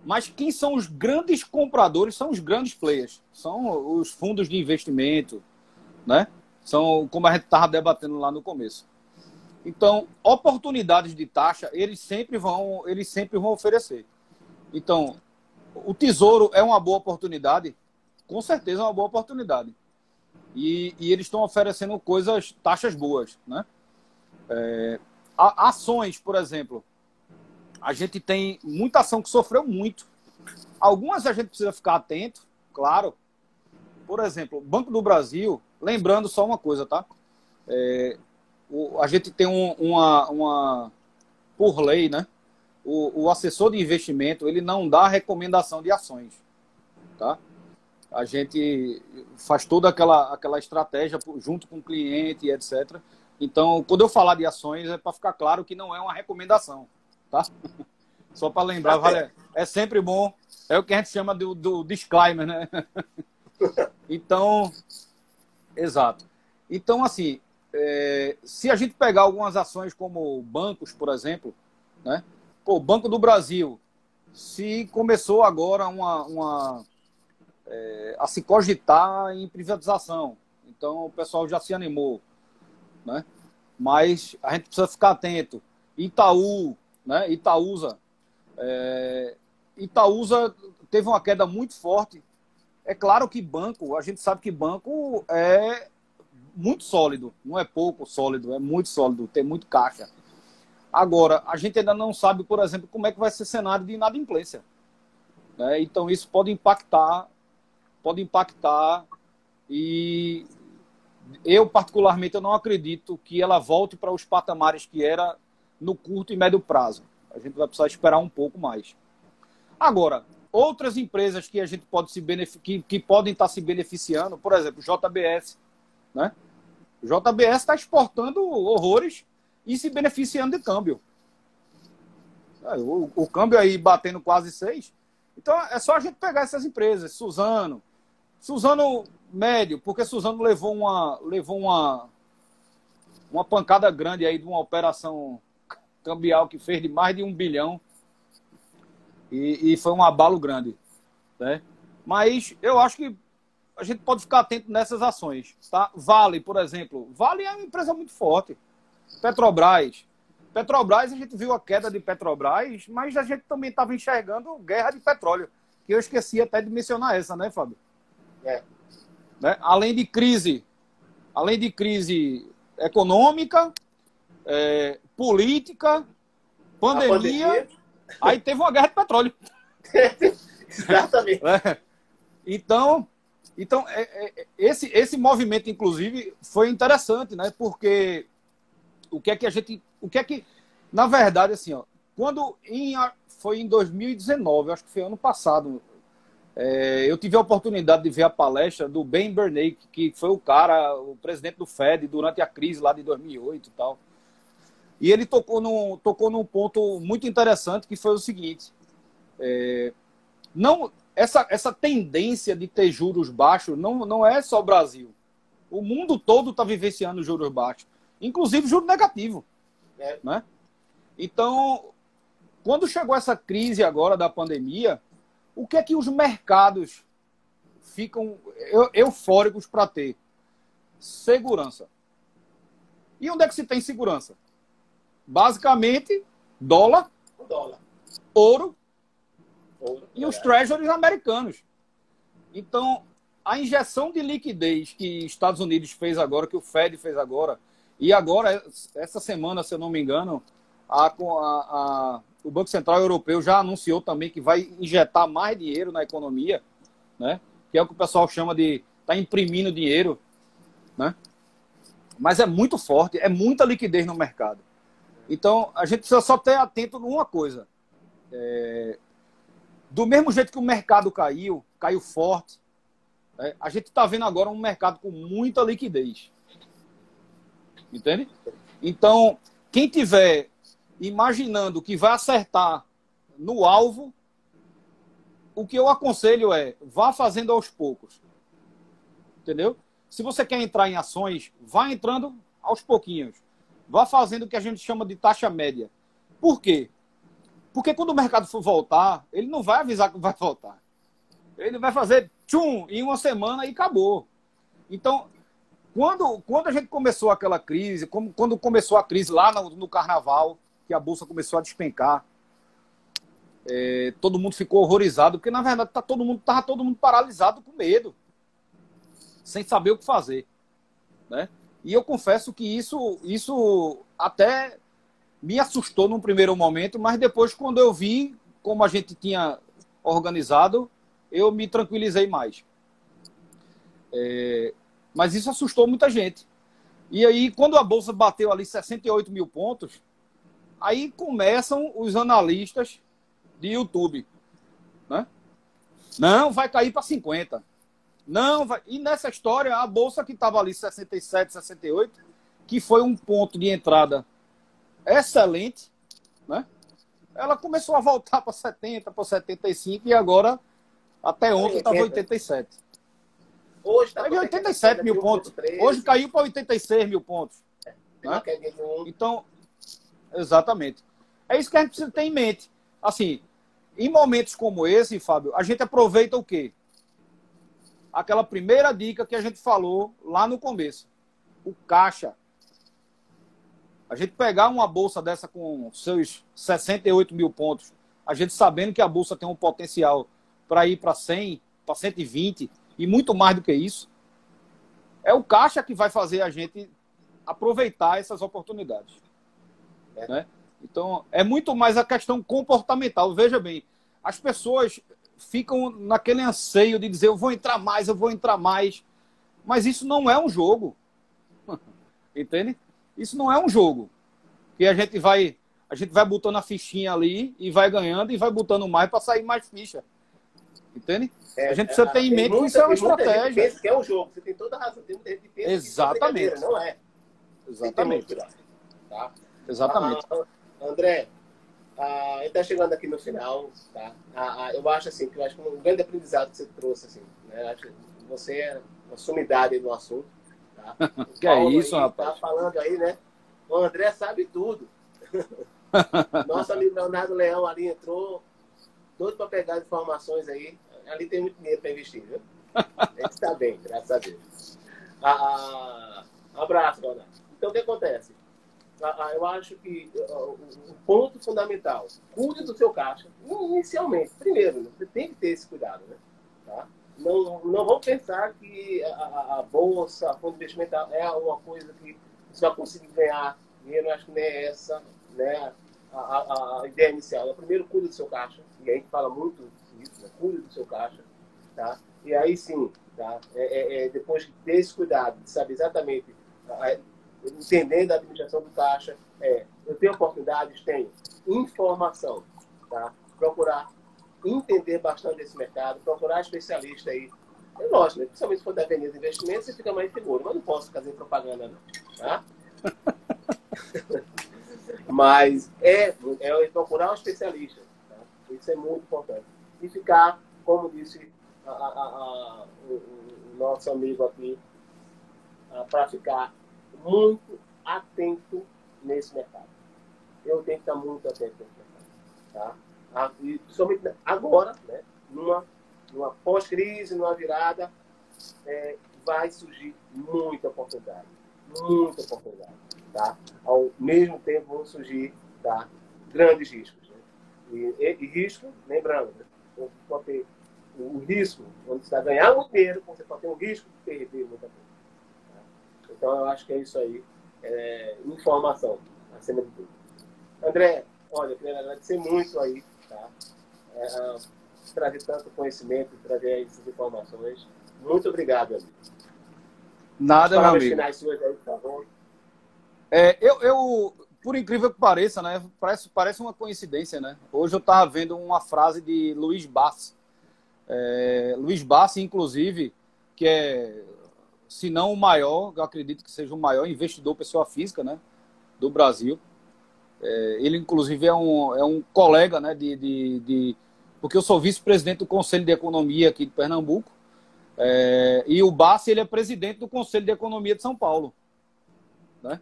Mas quem são os grandes compradores são os grandes players. São os fundos de investimento, né? São, como a gente estava debatendo lá no começo. Então, oportunidades de taxa, eles sempre vão oferecer. Então, o Tesouro é uma boa oportunidade? Com certeza é uma boa oportunidade. E eles estão oferecendo taxas boas, né? Ações, por exemplo. A gente tem muita ação que sofreu muito. Algumas a gente precisa ficar atento, claro. Por exemplo, Banco do Brasil, lembrando só uma coisa, tá? A gente tem por lei, né? O assessor de investimento, ele não dá recomendação de ações, tá? A gente faz toda aquela estratégia junto com o cliente, etc. Então, quando eu falar de ações, é para ficar claro que não é uma recomendação, tá? Só para lembrar, é sempre bom. É o que a gente chama do disclaimer, né? Então, exato. Então, assim, se a gente pegar algumas ações como bancos, por exemplo, né? Pô, Banco do Brasil, se começou agora a se cogitar em privatização, então o pessoal já se animou, né? Mas a gente precisa ficar atento. Itaú, né? Itaúsa teve uma queda muito forte. É claro que banco, a gente sabe que banco é muito sólido, não é pouco sólido, é muito sólido, tem muito caixa. Agora, a gente ainda não sabe, por exemplo, como é que vai ser o cenário de inadimplência, né? Então isso pode impactar e eu particularmente eu não acredito que ela volte para os patamares que era no curto e médio prazo. A gente vai precisar esperar um pouco mais. Agora, outras empresas que a gente pode que podem estar se beneficiando, por exemplo, JBS, né? O JBS está exportando horrores e se beneficiando de câmbio. O câmbio aí batendo quase 6. Então é só a gente pegar essas empresas. Suzano médio, porque Suzano levou uma pancada grande aí de uma operação cambial que fez de mais de 1 bilhão e foi um abalo grande, né? Mas eu acho que a gente pode ficar atento nessas ações, tá? Vale, por exemplo. Vale é uma empresa muito forte. Petrobras, a gente viu a queda de Petrobras, mas a gente também estava enxergando guerra de petróleo, que eu esqueci até de mencionar essa, né, Fábio? Né? Além de crise econômica, política, pandemia, aí teve uma guerra de petróleo. Exatamente. Então esse movimento, inclusive, foi interessante, né? Porque na verdade, assim, ó, foi em 2019, acho que foi ano passado, eu tive a oportunidade de ver a palestra do Ben Bernanke, que foi o presidente do Fed durante a crise lá de 2008 e tal. E ele tocou num ponto muito interessante, que foi o seguinte: essa tendência de ter juros baixos não é só o Brasil. O mundo todo está vivenciando juros baixos, inclusive juros negativos. Né? Então, quando chegou essa crise agora da pandemia, o que é que os mercados ficam eufóricos para ter? Segurança. E onde é que se tem segurança? Basicamente, dólar, ouro e os treasuries americanos. Então, a injeção de liquidez que Estados Unidos fez agora, que o Fed fez agora, e agora, essa semana, se eu não me engano, o Banco Central Europeu já anunciou também que vai injetar mais dinheiro na economia, né? Que é o que o pessoal chama de tá imprimindo dinheiro, né? Mas é muito forte, é muita liquidez no mercado. Então, a gente precisa só ter atento numa coisa. Do mesmo jeito que o mercado caiu forte, a gente está vendo agora um mercado com muita liquidez. Entende? Então, quem tiver imaginando que vai acertar no alvo, o que eu aconselho vá fazendo aos poucos. Entendeu? Se você quer entrar em ações, vá entrando aos pouquinhos. Vá fazendo o que a gente chama de taxa média. Por quê? Porque quando o mercado for voltar, ele não vai avisar que vai voltar. Ele vai fazer tchum em uma semana e acabou. Então, quando a gente começou aquela crise, quando começou a crise lá no carnaval, que a bolsa começou a despencar, todo mundo ficou horrorizado, porque na verdade estava todo mundo paralisado com medo, sem saber o que fazer, né? E eu confesso que isso até me assustou num primeiro momento, mas depois, quando eu vi como a gente tinha organizado, eu me tranquilizei mais. Mas isso assustou muita gente. E aí, quando a bolsa bateu ali 68 mil pontos, aí começam os analistas de YouTube, né? Não, vai cair para 50. Não, vai. E nessa história, a bolsa que estava ali 67, 68, que foi um ponto de entrada excelente, né? Ela começou a voltar para 70, para 75 e agora, até ontem, estava 87. Hoje está 87 mil pontos. Hoje caiu para 86 mil pontos. Né? Então, exatamente. É isso que a gente precisa ter em mente. Assim, em momentos como esse, Fábio, a gente aproveita o quê? Aquela primeira dica que a gente falou lá no começo. O caixa. A gente pegar uma bolsa dessa com seus 68 mil pontos, a gente sabendo que a bolsa tem um potencial para ir para 100, para 120 e muito mais do que isso, é o caixa que vai fazer a gente aproveitar essas oportunidades. Né? Então, é muito mais a questão comportamental. Veja bem, as pessoas ficam naquele anseio de dizer eu vou entrar mais, mas isso não é um jogo. Entende? Isso não é um jogo. Que a gente vai botando a fichinha ali e vai ganhando e vai botando mais para sair mais ficha. Entende? A gente precisa ter em mente que isso é uma estratégia. Pensa que é um jogo. Você tem toda a razão. Tem muita gente que pensa exatamente. Que não é. Exatamente. Tá? Exatamente. André, ele está chegando aqui no final. Tá? Eu acho assim, que um grande aprendizado que você trouxe. Assim, né? Acho que você é uma sumidade no assunto. Tá? Que é isso, rapaz? Tá falando aí, né? O André sabe tudo. Nosso amigo Leonardo Leão ali entrou, doido para pegar as informações aí. Ali tem muito dinheiro para investir, viu? Ele está bem, graças a Deus. Abraço, Leonardo. Então, o que acontece? Eu acho que o ponto fundamental, cuide do seu caixa, inicialmente. Primeiro, você tem que ter esse cuidado, né? Tá? Não vamos pensar que a bolsa, a fundo de investimento é uma coisa que você vai conseguir ganhar dinheiro. Eu acho que não é essa, né, a ideia inicial. Primeiro, cuide do seu caixa. E a gente fala muito disso, né? Cuide do seu caixa. Tá? E aí sim, tá? Depois de ter esse cuidado, de saber exatamente, entendendo a administração do caixa, eu tenho oportunidades, tenho informação. Tá? Procurar entender bastante desse mercado, procurar especialista aí. É lógico, né? Principalmente se for da Avenida Investimentos, você fica mais seguro. Mas não posso fazer propaganda, não. Tá? Mas procurar um especialista. Tá? Isso é muito importante. E ficar, como disse o nosso amigo aqui, para ficar muito atento nesse mercado. Eu tenho que estar muito atento nesse mercado. Tá? E somente agora, né, numa pós-crise, numa virada, vai surgir muita oportunidade. Muita oportunidade. Tá? Ao mesmo tempo vão surgir, tá, grandes riscos. Né? E risco, lembrando, né? Você pode ter o risco, quando você vai ganhar muito dinheiro, você pode ter um risco de perder muita coisa. Tá? Então eu acho que é isso aí. Informação, acima de tudo. André, olha, eu queria agradecer muito aí, tá? Trazer tanto conhecimento, trazer essas informações. Muito obrigado, amigo. Nada, meu amigo. Finais suas aí, por favor. Eu, por incrível que pareça, né? Parece uma coincidência, né? Hoje eu estava vendo uma frase de Luiz Bassi. Luiz Bassi, inclusive, que é, se não o maior, eu acredito que seja o maior investidor pessoa física, né, do Brasil. Ele, inclusive, é um colega, né, porque eu sou vice-presidente do Conselho de Economia aqui de Pernambuco, e o Bassi, ele é presidente do Conselho de Economia de São Paulo. Né?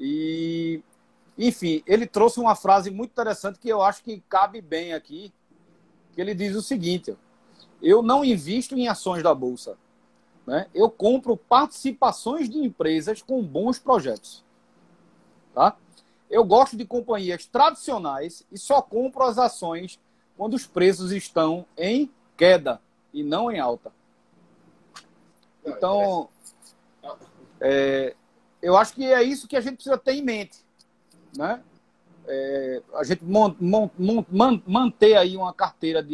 E, enfim, ele trouxe uma frase muito interessante que eu acho que cabe bem aqui, que ele diz o seguinte: eu não invisto em ações da Bolsa, né? Eu compro participações de empresas com bons projetos. Tá? Eu gosto de companhias tradicionais e só compro as ações quando os preços estão em queda e não em alta. Então, eu acho que é isso que a gente precisa ter em mente, né? A gente manter aí uma carteira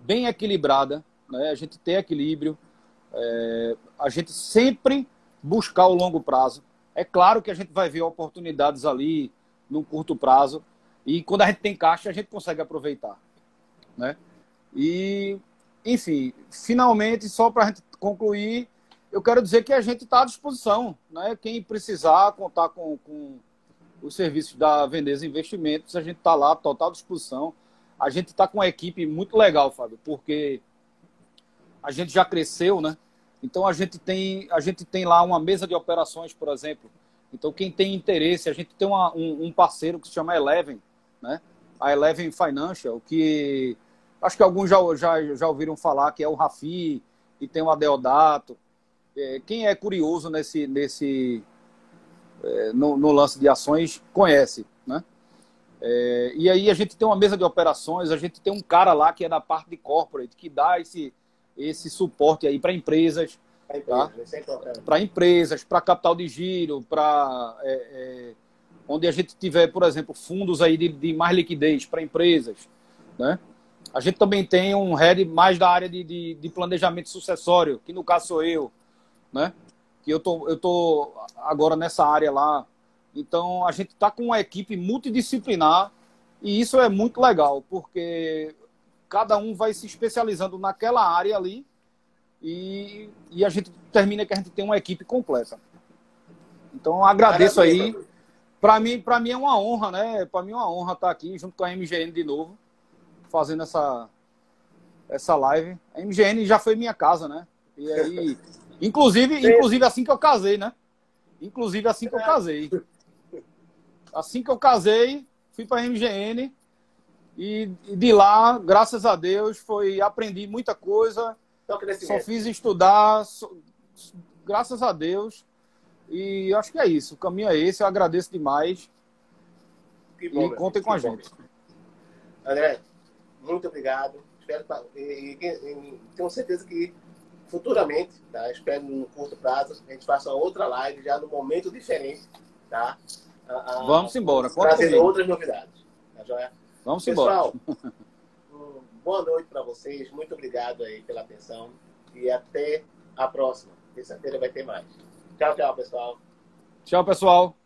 bem equilibrada, né? A gente ter equilíbrio, a gente sempre buscar o longo prazo. É claro que a gente vai ver oportunidades ali no curto prazo e quando a gente tem caixa a gente consegue aproveitar, né? E, enfim, finalmente, só para a gente concluir, eu quero dizer que a gente está à disposição, né? Quem precisar contar com os serviços da Veneza Investimentos, a gente está lá, total disposição. A gente está com uma equipe muito legal, Fábio, porque a gente já cresceu, né? Então a gente tem lá uma mesa de operações, por exemplo. Então quem tem interesse, a gente tem um parceiro que se chama Eleven, né? A Eleven Financial, que acho que alguns já ouviram falar, que é o Rafi e tem o Adeodato. Quem é curioso no lance de ações conhece, né? E aí a gente tem uma mesa de operações, a gente tem um cara lá que é da parte de corporate, que dá esse suporte aí para empresas, tá? Para empresas, para capital de giro, para onde a gente tiver, por exemplo, fundos aí de mais liquidez para empresas, né? A gente também tem um head mais da área de planejamento sucessório, que no caso sou eu, né? Que eu tô agora nessa área lá. Então, a gente está com uma equipe multidisciplinar e isso é muito legal, porque cada um vai se especializando naquela área ali e a gente termina que a gente tem uma equipe completa. Então, agradeço aí. Para mim é uma honra, né? Para mim é uma honra estar aqui junto com a MGN de novo, fazendo essa live. A MGN já foi minha casa, né? E aí, inclusive assim que eu casei, né? Inclusive assim que eu casei. Assim que eu casei, fui para a MGN e de lá, graças a Deus, aprendi muita coisa. Só fiz estudar, graças a Deus. E acho que é isso. O caminho é esse. Eu agradeço demais. Que bom, e contem com a gente. André, muito obrigado. Espero e tenho certeza que futuramente, tá? Espero no curto prazo, a gente faça outra live já num momento diferente, tá? Vamos embora. Trazendo outras novidades. Tá joia? Vamos Pessoal, embora. Boa noite para vocês. Muito obrigado aí pela atenção. E até a próxima. Terça-feira vai ter mais. Tchau, tchau, pessoal. Tchau, pessoal.